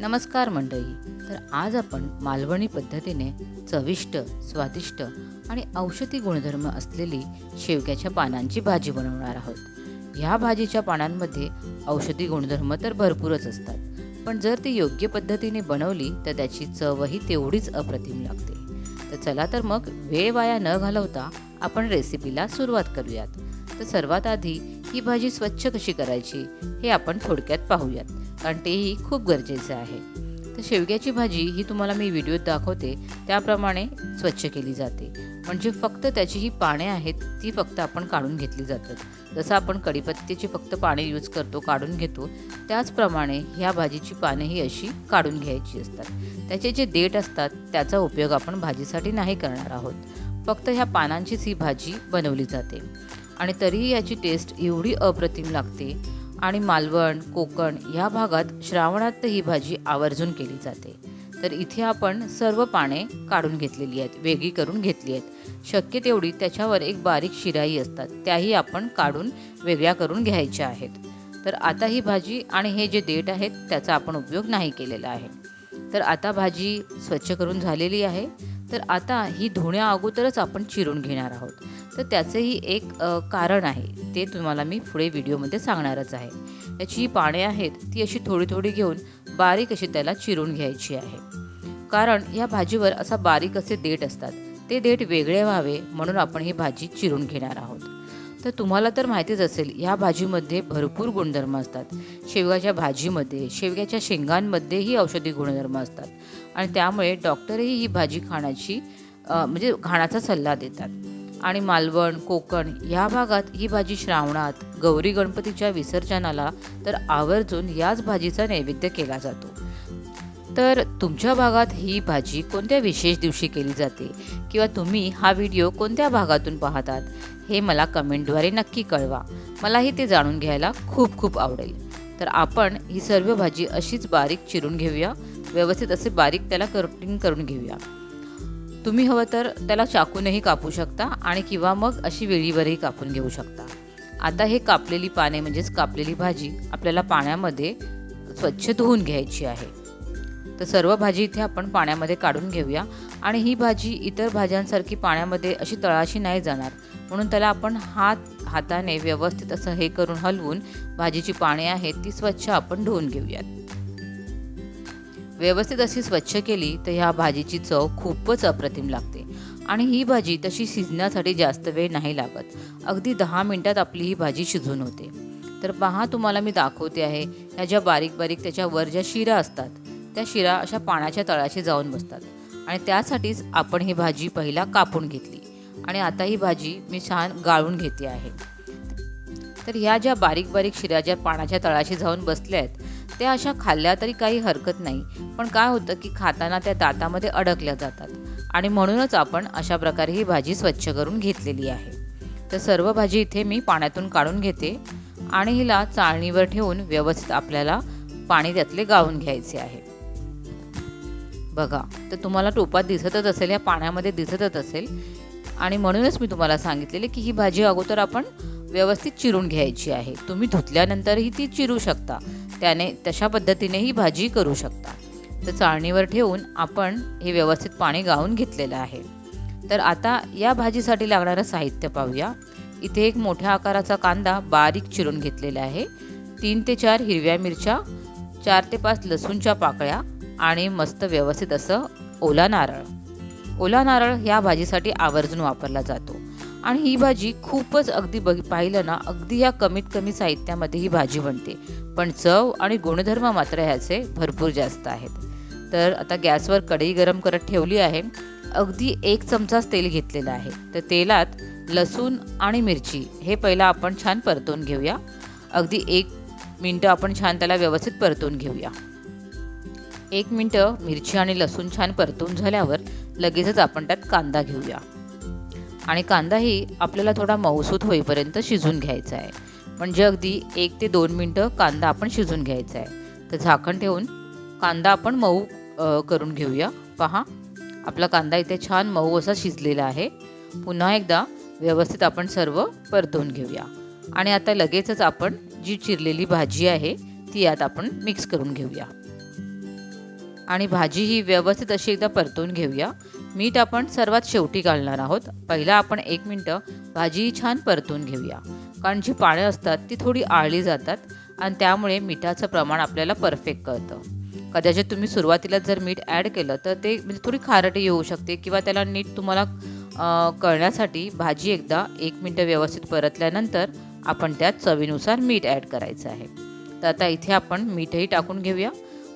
नमस्कार मंडळी. तर आज आपण मालवणी पद्धतीने चविष्ट, स्वादिष्ट आणि औषधी गुणधर्म असलेली शेवग्याच्या पानांची भाजी बनवणार आहोत. ह्या भाजीच्या पानांमध्ये औषधी गुणधर्म तर भरपूरच असतात, पण जर ती योग्य पद्धतीने बनवली तर त्याची चवही तेवढीच अप्रतिम लागते. तर चला तर मग वेळ वाया न घालवता आपण रेसिपीला सुरुवात करूयात. तर सर्वात आधी ही भाजी स्वच्छ कशी करायची हे आपण थोडक्यात पाहूयात, कारण तेही खूप गरजेचे आहे. तर शेवग्याची भाजी ही तुम्हाला मी व्हिडिओत दाखवते त्याप्रमाणे स्वच्छ केली जाते. म्हणजे फक्त त्याची ही पाने आहेत ती फक्त आपण काढून घेतली जातात. जसं आपण कढीपत्त्याची फक्त पाने यूज करतो, काढून घेतो, त्याचप्रमाणे ह्या भाजीची पाने ही अशी काढून घ्यायची असतात. त्याचे जे देठ असतात त्याचा उपयोग आपण भाजीसाठी नाही करणार आहोत. फक्त ह्या पानांचीच ही भाजी बनवली जाते आणि तरीही याची टेस्ट एवढी अप्रतिम लागते. आणि मालवण, कोकण ह्या भागात श्रावणात ही भाजी आवर्जून केली जाते. तर इथे आपण सर्व पाने काढून घेतलेली आहेत, वेगळी करून घेतली आहेत. शक्य तेवढी त्याच्यावर एक बारीक शिराई असतात त्याही आपण काढून वेगळ्या करून घ्यायच्या आहेत. तर आता ही भाजी आणि हे जे देठ आहेत त्याचा आपण उपयोग नाही केलेला आहे. तर आता भाजी स्वच्छ करून झालेली आहे. तर आता ही धुण्या अगोदरच आपण चिरून घेणार आहोत. तर त्याचंही एक कारण आहे, ते तुम्हाला मी पुढे व्हिडिओमध्ये सांगणारच आहे. याची ही पाने आहेत ती अशी थोडी थोडी घेऊन बारीक अशी त्याला चिरून घ्यायची आहे. कारण या भाजीवर असा बारीक असे देठ असतात, ते देठ वेगळे व्हावे म्हणून आपण ही भाजी चिरून घेणार आहोत. तर तुम्हाला तर माहितीच असेल, ह्या भाजीमध्ये भरपूर गुणधर्म असतात. शेवगाच्या भाजीमध्ये, शेवग्याच्या शेंगांमध्येही औषधी गुणधर्म असतात आणि त्यामुळे डॉक्टरही ही भाजी खाण्याची म्हणजे खाण्याचा सल्ला देतात. आणि मालवण, कोकण ह्या भागात ही भाजी श्रावणात, गौरी गणपतीच्या विसर्जनाला तर आवर्जून याच भाजीचा नैवेद्य केला जातो. तर तुमच्या भागात ही भाजी कोणत्या विशेष दिवशी केली जाते किंवा तुम्ही हा व्हिडिओ कोणत्या भागातून पाहतात हे मला कमेंटद्वारे नक्की कळवा. मलाही ते जाणून घ्यायला खूप खूप आवडेल. तर आपण ही सर्व भाजी अशीच बारीक चिरून घेऊया, व्यवस्थित असे बारीक त्याला कटिंग करून घेऊया. तुम्ही हवं तर त्याला चाकूनही कापू शकता आणि किंवा मग अशी वेळीवरही कापून घेऊ शकता. आता हे कापलेली पाने म्हणजेच कापलेली भाजी आपल्याला पाण्यामध्ये स्वच्छ धुवून घ्यायची आहे. तर सर्व भाजी इथे आपण पाण्यामध्ये काढून घेऊया. आणि ही भाजी इतर भाज्यांसारखी पाण्यामध्ये अशी तळाशी नाही जाणार, म्हणून त्याला आपण हाताने व्यवस्थित असं हे करून हलवून भाजीची पाने आहेत ती स्वच्छ आपण धुवून घेऊयात. व्यवस्थित अशी स्वच्छ केली तर ह्या भाजीची चव खूपच अप्रतिम लागते. आणि ही भाजी तशी शिजण्यासाठी जास्त वेळ नाही लागत, अगदी 10 मिनिटात आपली ही भाजी शिजून होते. तर पहा, तुम्हाला मी दाखवते आहे, ह्या ज्या बारीक बारीक त्याच्यावर ज्या शिरा असतात त्या शिरा अशा पाण्याच्या तळाशी जाऊन बसतात आणि त्यासाठीच आपण ही भाजी पहिला कापून घेतली. आणि आता ही भाजी मी छान गाळून घेते आहे. तर ह्या ज्या बारीक बारीक शिरा ज्या पाण्याच्या तळाशी जाऊन बसल्या आहेत त्या अशा खाल्ल्या तरी काही हरकत नाही, पण काय होतं की खाताना त्या दातामध्ये अडकल्या जातात आणि म्हणूनच आपण अशा प्रकारे ही भाजी स्वच्छ करून घेतलेली आहे. तर सर्व भाजी इथे मी पाण्यातून काढून घेते आणि हिला चाळणीवर ठेवून व्यवस्थित आपल्याला पाणी त्यातले गाळून घ्यायचे आहे. बघा, तर तुम्हाला टोपात दिसतच असेल, या पाण्यामध्ये दिसतच असेल. आणि म्हणूनच मी तुम्हाला सांगितलेले की ही भाजी अगोदर आपण व्यवस्थित चिरून घ्यायची आहे. तुम्ही धुतल्यानंतरही ती चिरू शकता, त्याने तशा पद्धतीने ही भाजी करू शकता. तर चाळणीवर ठेवून आपण हे व्यवस्थित पाणी गाळून घेतलेलं आहे. तर आता या भाजीसाठी लागणारं साहित्य पाहूया. इथे एक मोठ्या आकाराचा कांदा बारीक चिरून घेतलेला आहे, 3 ते 4 हिरव्या मिरच्या, 4 ते 5 लसूणच्या पाकळ्या आणि मस्त व्यवस्थित असं ओला नारळ. ओला नारळ ह्या भाजीसाठी आवर्जून वापरला जातो. आणि ही भाजी खूपच अगदी पाहिलं ना, अगदी ह्या कमीत कमी साहित्यामध्ये ही भाजी बनते, पण चव आणि गुणधर्म मात्र ह्याचे भरपूर जास्त आहेत. तर आता गॅसवर कढई गरम करत ठेवली आहे. अगदी 1 चमचाच तेल घेतलेलं आहे. तर तेलात लसूण आणि मिरची हे पहिला आपण छान परतवून घेऊया. अगदी 1 मिनटं आपण छान त्याला व्यवस्थित परतवून घेऊया. 1 मिनटं मिरची आणि लसूण छान परतवून झाल्यावर लगेचच आपण त्यात कांदा घेऊया. आणि कांदाही आपल्याला थोडा मऊसूत होईपर्यंत शिजून घ्यायचा आहे. म्हणजे अगदी 1 ते 2 मिनटं कांदा आपण शिजून घ्यायचा आहे. तर झाकण ठेवून कांदा आपण मऊ करून घेऊया. पहा, आपला कांदा इथे छान मऊ असा शिजलेला आहे. पुन्हा एकदा व्यवस्थित आपण सर्व परतवून घेऊया. आणि आता लगेचच आपण जी चिरलेली भाजी आहे ती यात आपण मिक्स करून घेऊया. आणि भाजी ही व्यवस्थित अशी एकदा परतून घेऊया. मीठ आपण सर्वात शेवटी घालणार आहोत. पहिला आपण 1 मिनिटं भाजी छान परतून घेऊया, कारण जी पानं असतात ती थोडी आळली जातात आणि त्यामुळे मिठाचं प्रमाण आपल्याला परफेक्ट कळतं. कदाचित तुम्ही सुरुवातीला जर मीठ ॲड केलं तर ते म्हणजे थोडी खारटी येऊ शकते किंवा त्याला नीट तुम्हाला कळण्यासाठी भाजी एकदा 1 मिनिटं व्यवस्थित परतल्यानंतर आपण त्यात चवीनुसार मीठ ॲड करायचं आहे. तर आता इथे आपण मीठही टाकून घेऊया.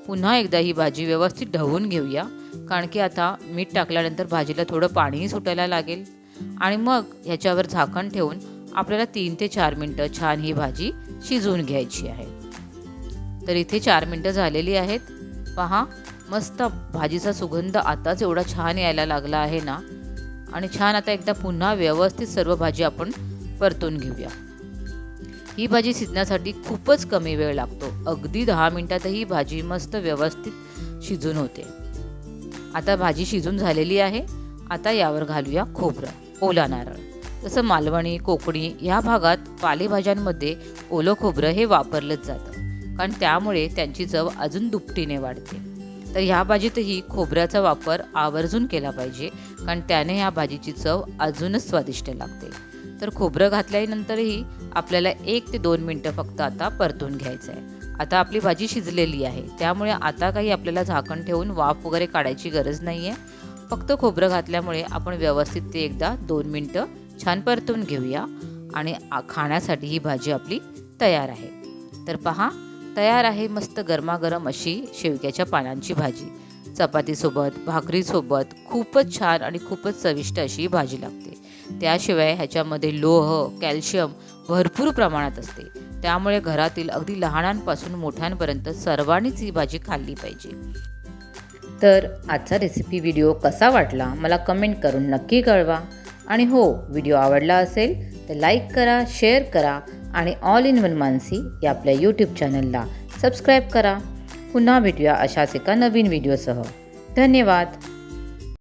पुन्हा एकदा ही भाजी व्यवस्थित ढवळून घेऊया, कारण की आता मीठ टाकल्यानंतर भाजीला थोडं पाणीही सुटायला लागेल आणि मग ह्याच्यावर झाकण ठेवून आपल्याला 3 ते 4 मिनटं छान ही भाजी शिजवून घ्यायची आहे. तर इथे 4 मिनटं झालेली आहेत. पहा, मस्त भाजीचा सुगंध आताच एवढा छान यायला लागला आहे ना. आणि छान आता एकदा पुन्हा व्यवस्थित सर्व भाजी आपण परतून घेऊया. ही भाजी शिजण्यासाठी खूपच कमी वेळ लागतो. अगदी 10 मिनिटातही भाजी मस्त व्यवस्थित शिजून होते. आता भाजी शिजून झालेली आहे. आता यावर घालूया खोबरं, ओला नारळ. जसं मालवणी, कोकणी या भागात पालेभाज्यांमध्ये ओलं खोबरं हे वापरलंच जातं, कारण त्यामुळे त्यांची चव अजून दुपटीने वाढते. तर ह्या भाजीतही खोबऱ्याचा वापर आवर्जून केला पाहिजे, कारण त्याने ह्या भाजीची चव अजूनच स्वादिष्ट लागते. तर खोबरं घातल्यानंतरही आपल्याला 1 ते 2 मिनटं फक्त आता परतून घ्यायचं आहे. आता आपली भाजी शिजलेली आहे, त्यामुळे आता काही आपल्याला झाकण ठेवून वाफ वगैरे काढायची गरज नाही आहे. फक्त खोबरं घातल्यामुळे आपण व्यवस्थित ते एकदा 2 मिनटं छान परतून घेऊया आणि खाण्यासाठी ही भाजी आपली तयार आहे. तर पहा, तयार आहे मस्त गरमागरम अशी शेवग्याच्या पानांची भाजी. चपातीसोबत, भाकरीसोबत खूपच छान आणि खूपच चविष्ट अशी भाजी लागते. त्याशिवाय ह्याच्यामध्ये लोह, कॅल्शियम भरपूर प्रमाणात असते. त्यामुळे घरातील अगदी लहानांपासून मोठ्यांपर्यंत सर्वांनीच ही भाजी खाल्ली पाहिजे. तर आजचा रेसिपी व्हिडिओ कसा वाटला मला कमेंट करून नक्की कळवा. आणि हो, व्हिडिओ आवडला असेल तर लाईक करा, शेअर करा आणि ऑल इन वन मानसी या आपल्या यूट्यूब चॅनलला सबस्क्राईब करा. पुन्हा भेटूया अशाच एका नवीन व्हिडिओसह. धन्यवाद.